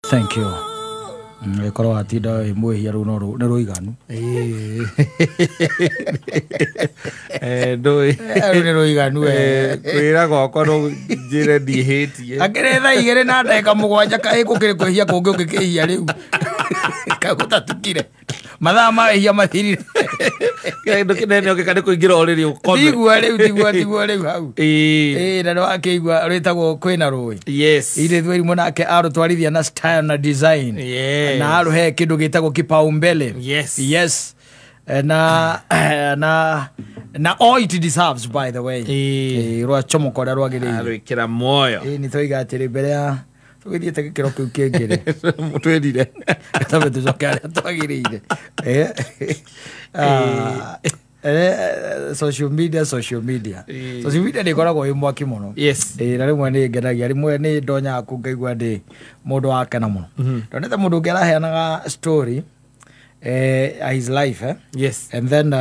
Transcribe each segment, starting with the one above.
Thank you. Ekoro atinda imwe ru no ru iganu. Ndoi. Ni ru iganu Kwira goko no njire ndihitie. Akeretha igere na ndeka mugwanja kai gukire kwihia kungi ukikihia riu. Kagutatukire. Mathaa ma ihia mathirire. Ndo kinene ukikane kuingira oriri ukome. Tigwa riu hau. Na ndo akigwa ritagwo kwina rui. Yes. Ile thweri monake arutwarithia na style na design. Yes. Na aruhe kindu gitagwo kipaumbele. Yes. Na all it deserves, by the way. Rwa chomokora rwagire. Arwikira moyo. Ni toiga atiri mbere ya tugithiete gikiro kiu kingire. Mutwendire. Tabe tuzokare twagirire. Social media. Social media ni koragwo imwaki muno. Yes. Na rimwe ni ngenagia rimwe ni ndonya kungaigwa ndi mundu wake na muno. Ndonete mundu ngera heanaga story his life Yes. And then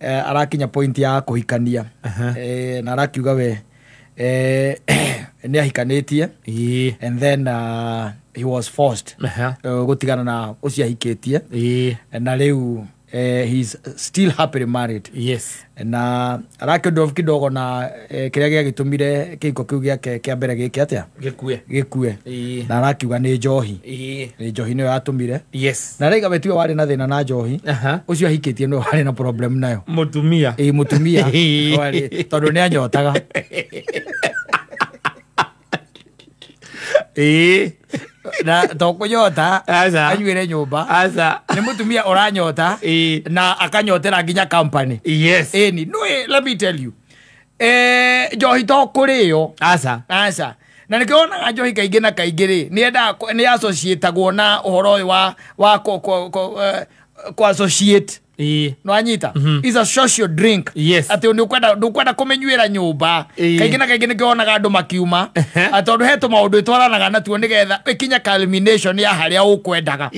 arakinya point ya kuhikania na arakiuga we ni ahikanitie and then he was forced gutigana na ucio ahikitie na riu he's still happily married. Yes. Na arakindo kidogo na kiria gia gitumire kiko kiu giake kia mbere giki atia gikue na arakiuga ni njohi ni njohi niyo yatumire. Yes. Na raiga betiwe wari na thina na njohi ucio ahikitie no wari na problem nayo mutumia wari tondu ni anyotaga na tokunyota anyuire nyumba ni mutumia uranyota na akanyotera nginya company. Yes. Ni no, let me tell you njohi to kuriyo asa na nikiona njohi kaingi na kaingi ri ni associate na uhoro wa ko associate no anyita is a social drink. Yes. Ati ndukwenda kumenyuira nyumba kaingi na kaingi nikionaga andu makiuma atondu heto maundu itwaranaga na tuo nigetha ikinya culmination ya haria ukwendaga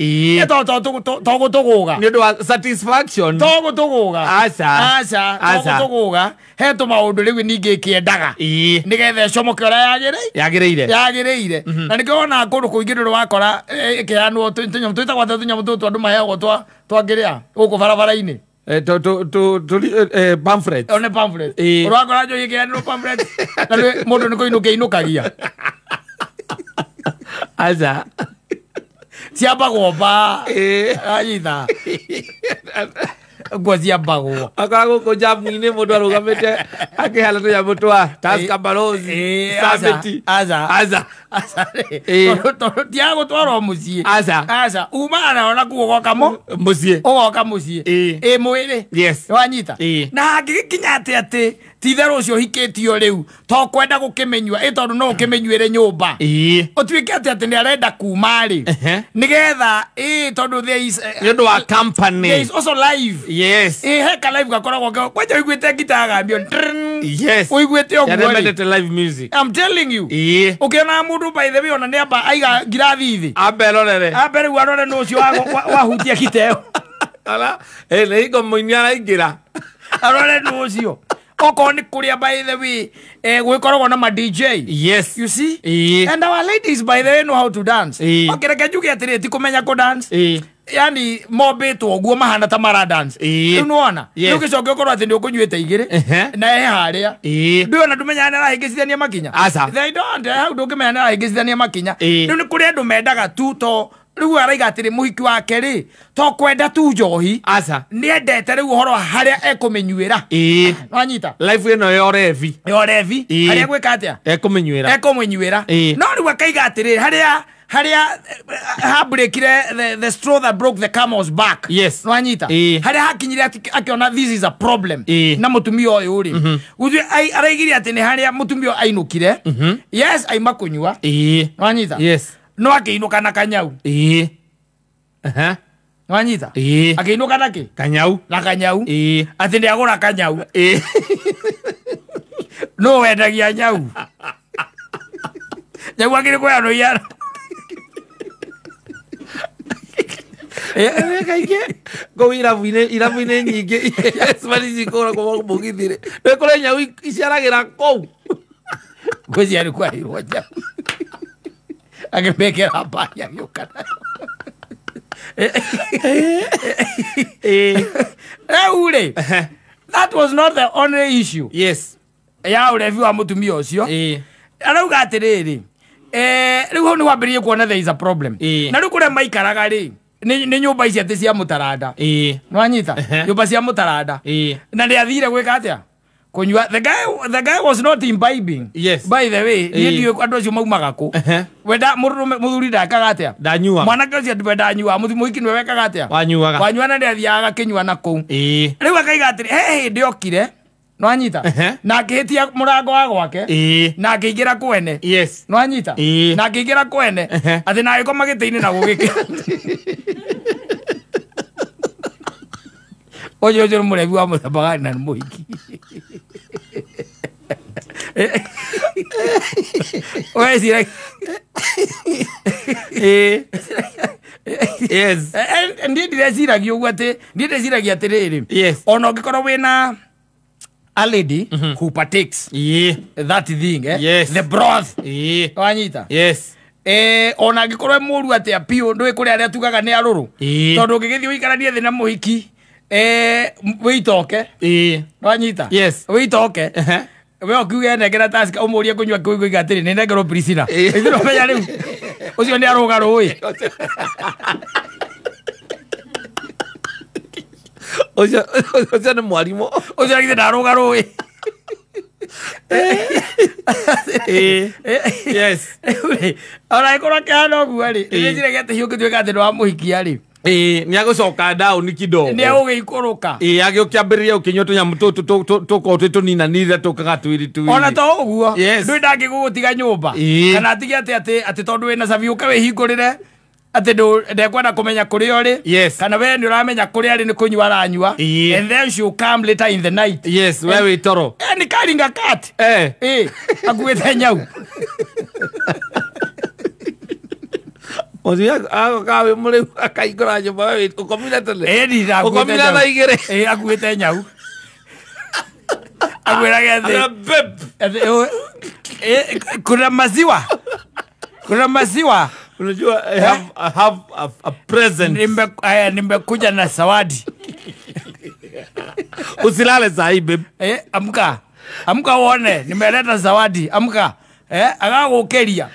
togutuguga ni ndo satisfaction togutuguga asa togutuguga heto maundu riu ningi kiendaga nigetha comoke ora yagireire na nikiona kundu kuingi ndu wakora ikianwo twitagwa tunyamu tutu andu maheagwo twagiria uku barabara-ini pamphlet one pamphlet urakora njo ikianwo pamphlet na mundu niko inukagia asa siapa gomba anyita ngwazia mbago akago ko jamu-ini mundu arugamite akihala to yamu twa taska balozi sabeti aza tiago twaro mucie aza umana ona kugoka mucie ogoka mucie mwiri yes wanyita na gikinyate ati tithero cio hiketio riu to kwenda gukimenywa tondu no ukimenyuire nyumba utwike ati ni arenda kuma ri nigetha tondu there is wa company there is also live. Yes. Heka live gakoragwo kwaje uiguite gita gambio yes uiguite ogwo live music. I'm telling you ukiona mundu by the way ona ni amba aiga ngirathi ithi ambere warore no cio wahutia kiteo ala leigo muinyara ingira arore no cio okoni kuria by the way gwikoragwo na ma DJ. Yes. You see and our ladies by the way know how to dance. Okireke juge atiri ti kumenya ko dance yani mobeto oguo mahana ta mara dance unaona ukicoke ukorwo ati ndio kunyuite igire na haria ndio na ndumenya na rahingicithania makinya they don't how do kimenya na rahingicithania makinya ndio ni kuri andu mendaga tu to riu araiga atiri muhiki wake ri to kwenda tu njohi ni endete riu horo haria ekumenyuira wanyita life ino yorevi haria gwika atia ekumenyuira no riu akaiga atiri haria breakire the straw that broke the camel's back. Yes. Wanyita haria hakinyire akiona this is a problem na mutumia uyu uri uthi araigire ati ni haria mutumia ainukire yes aimakunywa wanyita yes no akiinuka na kanyau wanyita akiinuka na ki kanyau ati ndi agura kanyau no wendagia nyau nyau agire kwa no yara kaige go irabuine nyingi yes mari zikora kwa mugithire rekore nyau iciaragira kou gozi ari kwa iroja agĩmekĩra mbanya gĩũka rĩu rĩ that was not the only issue yes ya ũrebi wa mũtumia ũcio arauga atĩrĩrĩ rĩu hau nĩ wambĩrĩrie kuona there is a problem na rĩu kũrĩa maikaraga rĩ nĩ nyũmba ici atĩ cia mũtaranda nĩwanyita nyũmba cia mũtaranda na nĩ athire gwĩka atĩa kunyua the guy was not imbibing yes by the way ndiyo andũ acio maumaga kũ wenda mũthuri ndakaga atĩa ndanyua mwanake ũcio ndanyua mũthiki nĩwe wekaga atĩa wanyua na nĩ athiaga akĩnyua na kũu rĩu akaiga atĩrĩ he hĩndĩ okire nwanyita na akĩhĩtia mũrango wa gwake na akĩingĩra kwene nwanyita na akĩingĩra kwene atĩ na agĩkoma gĩtĩ-inĩ na gũgĩkĩra ũcio nĩ mũrebi wa mũthemba gani na nĩ mũhiki weciragia yes ndiĩ ndireciragia ũguo atĩ ndiĩ ndĩciragia atĩrĩrĩ ona ũngĩkorwo wĩna a lady who partakes that thing the broth wanyita ona angĩkorwo mũru atĩa piũ ndũĩ kũrĩ arĩa tugaga nĩ arũrũ tondũ ũngĩgĩthiĩ ũikaranie thĩ na mũhiki wĩitoke wanyita wĩitoke we ũkiuge nengera taska ũmũrie kũnyua kĩu iga atĩrĩ nĩ nengerwo Priscilla ĩthiro menya rĩu ũcio nĩ arũga rũĩ ũcio nĩ mwarimũ ũcio agithe ndarũga rũĩ ona ĩkorwo kĩhana ũguo rĩ rĩrĩciragia atĩ hiũ ũngĩtuĩka atĩ nĩ wa mũhikia rĩ nĩ agũcoka down kidogo nĩ agũgĩikũrũka agĩũkĩambĩrĩria ũkĩnyua tũnyamũ tũkorwo twĩ tũninanire tũkaga twĩri ona to ũguo ndũĩ ndangĩgũgũtiga nyũmba kana atige atĩ tondũ wĩna cabi ũke wĩhingũrĩre atĩ ndekwenda kũmenya kũrĩa ũrĩ kana we nĩ ũramenya kũrĩa arĩ nĩ kũnyua aranyua and then she'll come later in the night we wĩ toro nĩ karinga cat akuĩte nyau Ozia akawe mũrĩu akaingũra nyũmba we ũkomire tene ũkomire thaa igĩrĩ akuĩte nyau akwĩrage thĩ kuna maziwa unajua I have a present nimekuja na zawadi usilale saa hii babe amka uone nimeleta zawadi amka agagũkĩria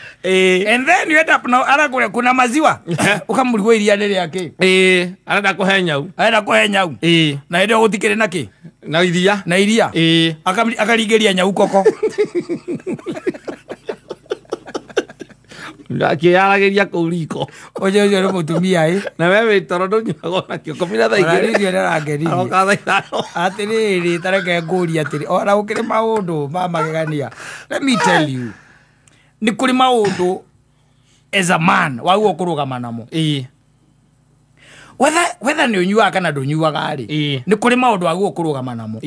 and then you end up now arakũrĩa kuna maziwa ũkamũrigwo iria rĩrĩa kĩ arenda kũhe nyau na hĩndĩ ĩyo gũtikĩrĩ na kĩ na iria akaringĩria nyau koko akĩyaragĩria kũu riko ũcio nĩ mũtumia na we wĩ toro ndũnyuaga onakĩo komira thaa igĩrĩ atĩrĩrĩ tareke ngũria atĩrĩ ona gũkĩrĩ maũndũ ma magegania let me tell you nĩ kũrĩ maũndũ as a man wagwo kũrũgama namo whether nĩ ũnyuaga kana ndũnyuaga rĩ nĩ kũrĩ maũndũ wagwo kũrũgama namo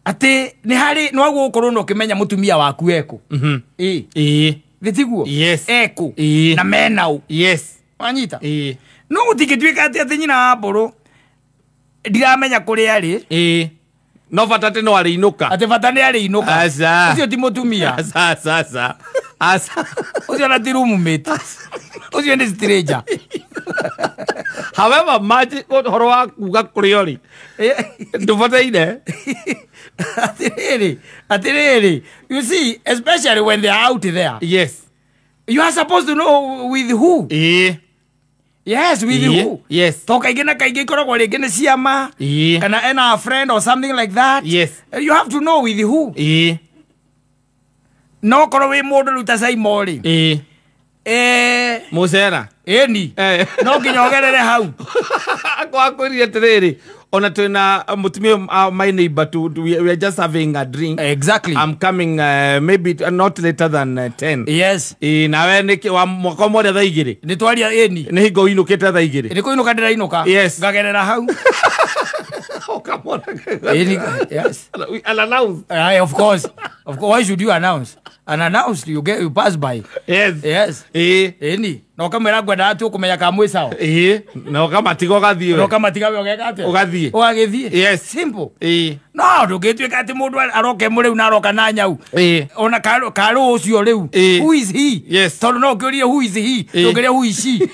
atĩ nĩ harĩ nĩ wagwo gũkorwo na ũkĩmenya mũtumia waku ekũ Vitiguo eko na menau wanyita no gũtingĩtuĩka atĩ nyina wa mbũrũ ndiramenya kũrĩa arĩ no bata atĩ no arĩinũka atĩ bata nĩ arĩinũka ũcio ti mũtumia ũcio na ti roommate ũcio nĩ stranger however maji ũhoro wa kuga kũrĩa ũrĩ ndũbataire atĩrĩrĩ you see especially when they are out there you are supposed to know with who with who to kaingĩ na kaingĩ ikoragwo rĩngĩ nĩ ciama kana ena a friend or something like that you have to know with who no korwo wĩ mũndũ rĩu ta Simon rĩ mũcera no nginya ogerere hau akwĩrire atĩrĩrĩ ona twina mutumia my neighbor we are just having a drink I'm coming maybe not later than 10 na we niki wa mwaka mmoja thaa igĩrĩ nĩ twaria nĩ hingo inũkĩte thaa igĩrĩ nĩ kũinũka ndĩrainũka ngagerera hau I'll announce of course why should you announce unannounced, you pass by. Yes. Ni. No kamera gwenda atu kumenya ka mwe sawa. No kama tigo gathie. No kama tiga wegeka ate. Ugathie. Ugagithie. Yes. Simple. No, ndugitwika ati mundu aroke muriu na aroka na nyau. Ona karo ucio riu. Who is he? Yes. Tondu no kiurie who is he? Ndugirie who is she?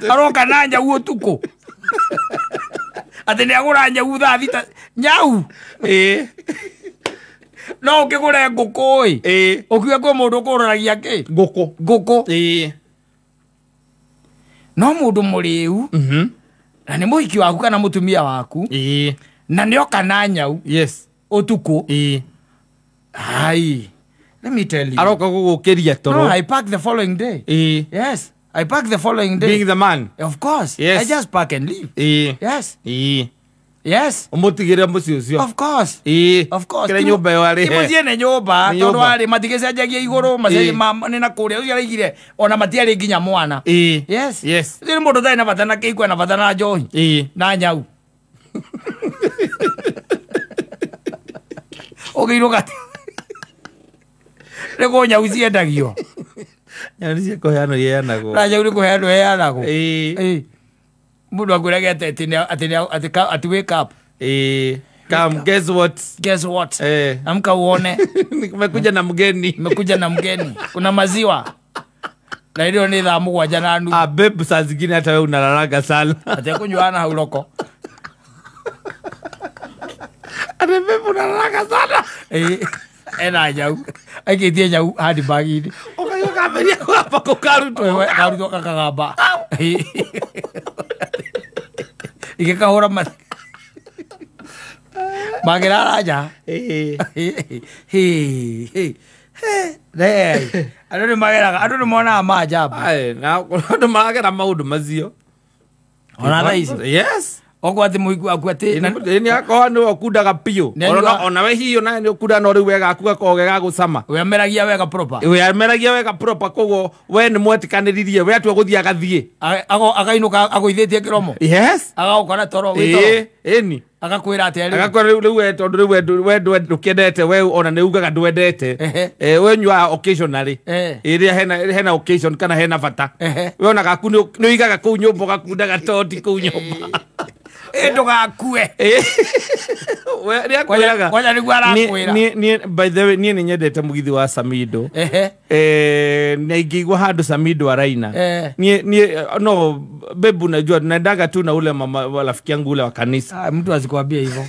Aroka na nyau utuko. Ati ni agura nyau thaa thita. Nyau. No ukigure nguku ukiuga kwa mundu kururagia ki nguku no mundu muriu na ni muhiki waku kana mutumia waku na ni oka na nyau utuku ai let me tell you aroka gugukiria toro. No, I pack the following day. Yes, I pack the following day. Being the man, of course. Yes. I just pack and leave. Yes. Yes. Umutigire muci ucio. Of course. Of course. Kire nyumba yo ari. Imuthie ne nyumba tondu ari matigecenjagia iguru maceri ni na kuria ucio araigire ona matiari nginya mwana. Yes. Ni mundu thai na batana keikwa na batana njohi. Na nyau. Ogiruga. Rego nyau ciendagio. Nyau cia kuheano yeanago. Na nyau ni kuheano yeanago. Mundu akwiraga ati wake up. Come, guess what? Amka uone. Nimekuja na mgeni. Kuna maziwa. Na hilo ni thaa 7 na nusu. Babe, saa zingine hata wewe unalalaga sana. Ati kunywana hauloko. Ati babe unalalaga sana. Ena nyau. Aikitie nyau hadi bagini. Okayo kameria hapa ko karuto. Karuto kakagamba. Ikikahora magira raja. Ando ni mona maajabu. Na ndo magera maundu macio. Ona raisi. Yes. Okwati muigu akwati ni akwa ni okudaga pio. Ona we hiyo na ni okuda no riu wega akuga koge ga gucama. We ameragia wega proper. Kogo we ni mwetikaniririe we atu guthia agathie. Againuka agoithetie kiromo. Yes. Agakora toro we toro. Eni. Agakwira ati ari. Agakora riu we tondu we ndukendete we ona ni ugaga ndwendete. We nyua occasionally. Iria hena occasion kana hena bata. We ona gaku ni igaga ku nyumba gakundaga toti ku nyumba. Endo gakue. We ria kwiraga. Kwanya ni gwara kwira. Ni by the way ni nyendete mugithi wa Samido. Na ingigwa handu Samido araina. Ni no bebu najua naendaga tu na ule mama wa rafiki yangu ule wa kanisa. Mtu asikwambia hivyo.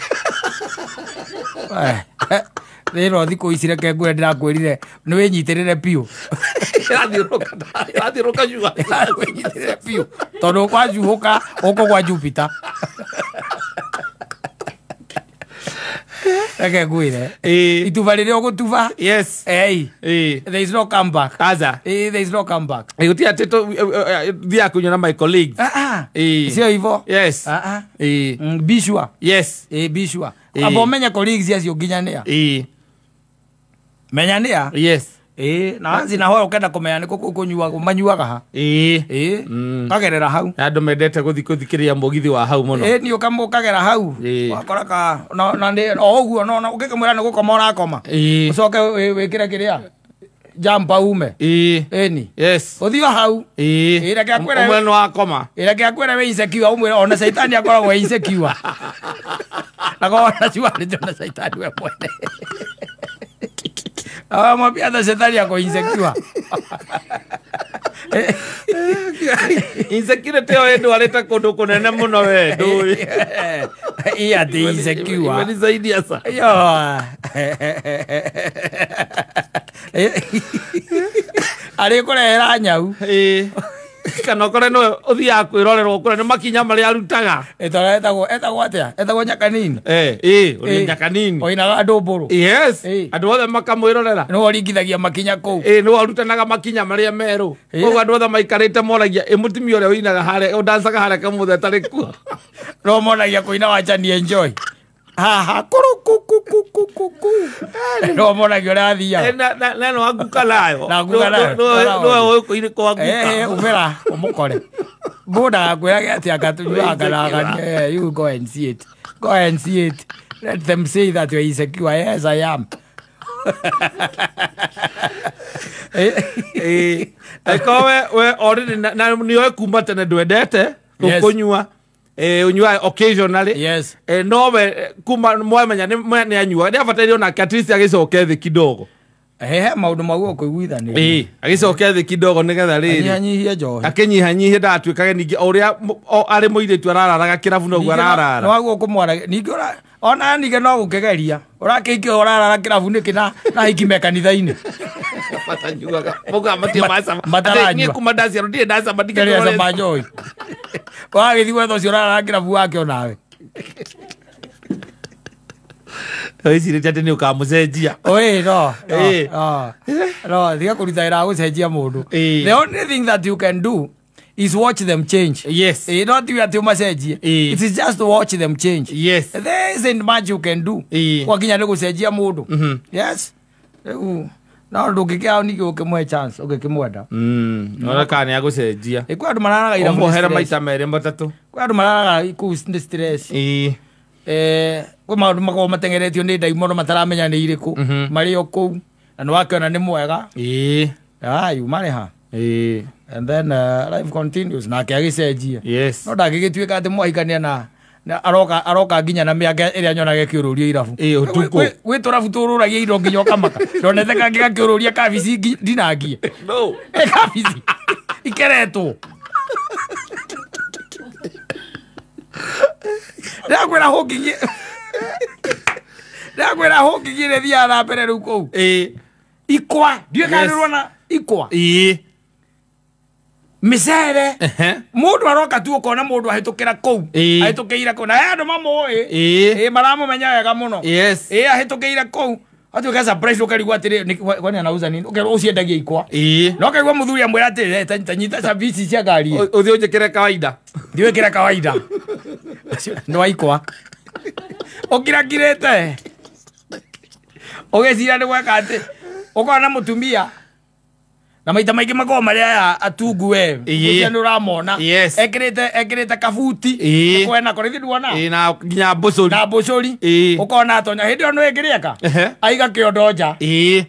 Lero thiko isireke ngwe ndirakwirire ni winyitirire piu. Athiroka jua. Winyitirire piu. Tondu kwa juhuka uko kwa Jupiter. Eke gwire. Ituva rire ogutuva. Yes. There is no comeback. Aza. There is no comeback. Uti ateto dia kunyo na my colleagues. Sio hivyo. Yes. Bishwa. Yes. Bishwa. Abo menya colleagues yacio nginyania. Menyania? Yes. Na anzi na ho ukenda kumenya ni kunyua manyuaga ha. Kagerera hau. Andu mendete guthikiriria mugithi wa hau muno. Ni ukamu kagera hau. Wakoraka na ndi oguo no ukikimwira ni gukoma urakoma. Ucoke wikire kiria jampa ume. Ni. Yes. Uthio hau. Ira kya kwera. Umwe no akoma. Ira kya kwera we insecure umwe ona saitani akoragwo insecure. Nakona chuari jona saitani we mwene. Mwambia hata shetani yako insecure. Insecure teo endo aleta kundu kunene muno we ndui. Iya ti insecure. Wewe zaidi asa. Yo. Ari kurehera nyau. Kana kore no uthia kwirorerwo kure ni makinya mari arutaga. Etagwo atia? Etagwo nyakanini. Uri nyakanini. Oina andu mburu. Yes. Andu othe makamwirorera. No oringithagia makinya ku. No arutanaga makinya maria meru. Koguo andu othe maikarite moragia mutumia uria uinaga hare udansaga hare kamuthe tari ku. No monagia kuina wacha ni enjoy. Ha kuku. No monagia uria thia. Na no aguka nayo. Na aguka nayo. No kuire ko aguka. Umera umukore. Boda akwiraga ati akatunywa kana you go and see it. Go and see it. Let them say that you are insecure. Yes, I am. we already na niwe kuma tene ndwendete kunyua unyua occasionally no we kuma mwemenya ni anyua ni abatairio na at least agicoke thi kidogo maundu maguo kuiguithania agicoke thi kidogo nigetha riri anyihie njohi akinyihanyihie ndatwikage ningi uria ari muiritu arararaga kirabu no ararara no aguo kumwara ningi ona nige no gukegeria urakiikio urarara kirabu nikina na hiki kanitha-ini matanyuaga muga matio masa ni kuma ndasi arudie ndasa matika ya sabanjoi wagi thiwe tho urarara kirabu wake onawe Oisi tete ni ukamucenjia. No, thiga kurutaira gucenjia mundu. The only thing that you can do is watch them change. Yes. Not you ati umacenjie. It is just to watch them change. Yes. There isn't much you can do. Kwa kinya ni gucenjia mundu. Yes. No ndugikia ni ukimwe chance ukimwenda. Ora kana gucenjia. Ikwa andu mararaga ira muhera maita mere matatu. Kwa andu mararaga ku stress. Kwa maundu makorwo matengeretio ni ndaimono mataramenya ni iriku mari o kuu na nwakiona ni mwega you mari ha and then life continues na ke agicenjia no ndagigituika ati mwahikania na aroka nginya na miaka iria nyonaga kiururia irabu gwi turabu tururagia indo nginya okamaka ndonetheka ngiga kiururia kabici ndinangie no kabici ikeretwo ndakwira hokingi ndakwira hokingi re thia na mbere riu kou ikwa ndikanirwo na ikwa misere mundu aroka tu ukona mundu ahitukira kou ahitukiira kou na andu mamoi maramumenya wega muno ahitukiira kou atuika surprise ukarigwa atiri kwani anauza nini uciendagia ikwa no kaigwa muthuri amwira atiri tanyita service cia ngari uthi unjikire kawaida ndiwikire kawaida no ikwa okirakirete ogecira ni gweka ati ukona mutumia na maita maingi makorwo maria atungu we ucia ni uramona ekirite kabuti kwena korithi nduona na nginya mbucuri ukona atonya hindi ono ingirieka aiga kiondo nja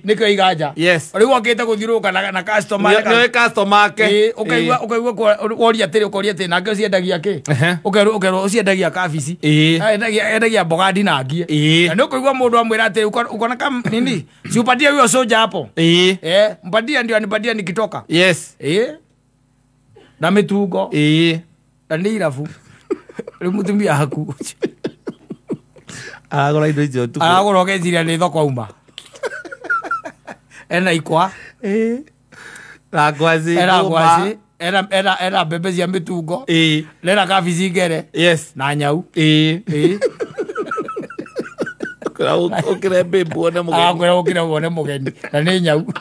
nikio aiga nja riu okite guthiruka na customer ni customer ke ukaigua woria atiri nake uciendagia ki ukerwo uciendagia kabici endagia mboga ndinangie na ni ukuigua mundu amwira atiri ukona kam nini siupatie huyo soja hapo mpatia ndio anipatia nikitoka na mitungo na ni irabu ri mutumia haku agora indo icio tu agora ogeciria ni thoko auma ena ikwa na ngwaci era mbembe cia mitungo nena kabici ngere na nyau ukire mbembe wone mugeni ukire wone mugeni na ni nyau